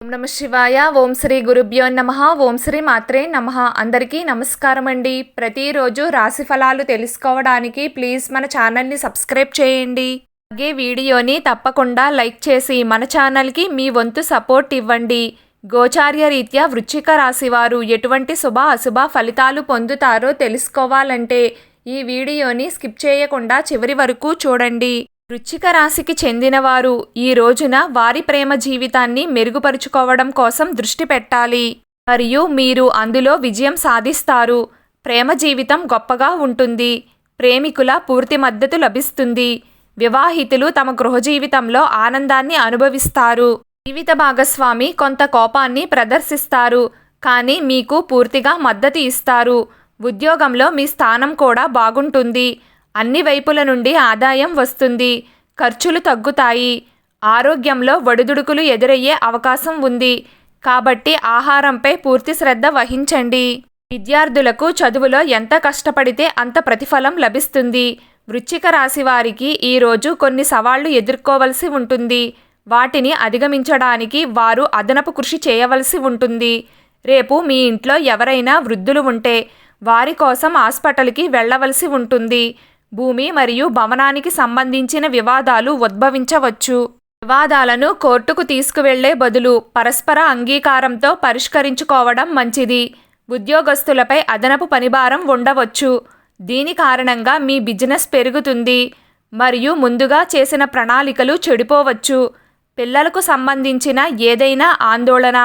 నమః శివాయ. ఓం శ్రీ గురుభ్యో నమః. ఓం శ్రీ మాత్రే నమః. అందరికీ నమస్కారం అండి. ప్రతిరోజు రాశి ఫలాలు తెలుసుకోవడానికి ప్లీజ్ మన ఛానల్ని సబ్స్క్రైబ్ చేయండి. అలాగే వీడియోని తప్పకుండా లైక్ చేసి మన ఛానల్కి మీ వంతు సపోర్ట్ ఇవ్వండి. గోచార్య రీత్యా వృశ్చిక రాశి వారు ఎటువంటి శుభ అశుభ ఫలితాలు పొందుతారో తెలుసుకోవాలంటే ఈ వీడియోని స్కిప్ చేయకుండా చివరి వరకు చూడండి. వృశ్చిక రాశికి చెందినవారు ఈ రోజున వారి ప్రేమ జీవితాన్ని మెరుగుపరుచుకోవడం కోసం దృష్టి పెట్టాలి మరియు మీరు అందులో విజయం సాధిస్తారు. ప్రేమ జీవితం గొప్పగా ఉంటుంది. ప్రేమికుల పూర్తి మద్దతు లభిస్తుంది. వివాహితులు తమ గృహ జీవితంలో ఆనందాన్ని అనుభవిస్తారు. జీవిత భాగస్వామి కొంత కోపాన్ని ప్రదర్శిస్తారు, కానీ మీకు పూర్తిగా మద్దతు ఇస్తారు. ఉద్యోగంలో మీ స్థానం కూడా బాగుంటుంది. అన్ని వైపుల నుండి ఆదాయం వస్తుంది. ఖర్చులు తగ్గుతాయి. ఆరోగ్యంలో ఒడిదుడుకులు ఎదురయ్యే అవకాశం ఉంది, కాబట్టి ఆహారంపై పూర్తి శ్రద్ధ వహించండి. విద్యార్థులకు చదువులో ఎంత కష్టపడితే అంత ప్రతిఫలం లభిస్తుంది. వృశ్చిక రాశి వారికి ఈరోజు కొన్ని సవాళ్లు ఎదుర్కోవలసి ఉంటుంది. వాటిని అధిగమించడానికి వారు అదనపు కృషి చేయవలసి ఉంటుంది. రేపు మీ ఇంట్లో ఎవరైనా వృద్ధులు ఉంటే వారి కోసం హాస్పిటల్కి వెళ్ళవలసి ఉంటుంది. భూమి మరియు భవనానికి సంబంధించిన వివాదాలు ఉద్భవించవచ్చు. వివాదాలను కోర్టుకు తీసుకువెళ్లే బదులు పరస్పర అంగీకారంతో పరిష్కరించుకోవడం మంచిది. ఉద్యోగస్తులపై అదనపు పనిభారం ఉండవచ్చు. దీని కారణంగా మీ బిజినెస్ పెరుగుతుంది మరియు ముందుగా చేసిన ప్రణాళికలు చెడిపోవచ్చు. పిల్లలకు సంబంధించిన ఏదైనా ఆందోళన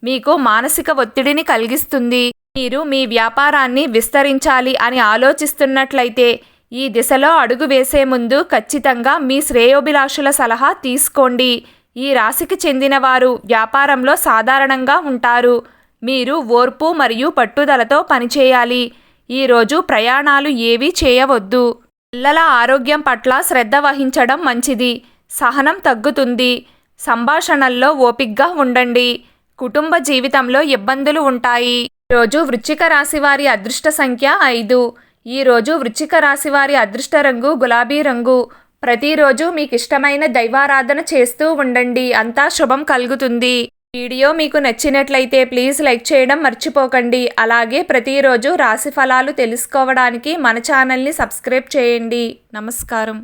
మీకు మానసిక ఒత్తిడిని కలిగిస్తుంది. మీరు మీ వ్యాపారాన్ని విస్తరించాలి అని ఆలోచిస్తున్నట్లయితే ఈ దిశలో అడుగు వేసే ముందు ఖచ్చితంగా మీ శ్రేయోభిలాషుల సలహా తీసుకోండి. ఈ రాశికి చెందిన వారు వ్యాపారంలో సాధారణంగా ఉంటారు. మీరు ఓర్పు మరియు పట్టుదలతో పనిచేయాలి. ఈరోజు ప్రయాణాలు ఏవీ చేయవద్దు. పిల్లల ఆరోగ్యం పట్ల శ్రద్ధ వహించడం మంచిది. సహనం తగ్గుతుంది. సంభాషణల్లో ఓపికగా ఉండండి. కుటుంబ జీవితంలో ఇబ్బందులు ఉంటాయి. ఈరోజు వృశ్చిక రాశి వారి అదృష్ట సంఖ్య 5. ఈరోజు వృశ్చిక రాశి వారి అదృష్ట రంగు గులాబీ రంగు. ప్రతిరోజు మీకు ఇష్టమైన దైవారాధన చేస్తూ ఉండండి. అంతా శుభం కలుగుతుంది. వీడియో మీకు నచ్చినట్లయితే ప్లీజ్ లైక్ చేయడం మర్చిపోకండి. అలాగే ప్రతిరోజు రాశి ఫలాలు తెలుసుకోవడానికి మన ఛానల్ని సబ్స్క్రైబ్ చేయండి. నమస్కారం.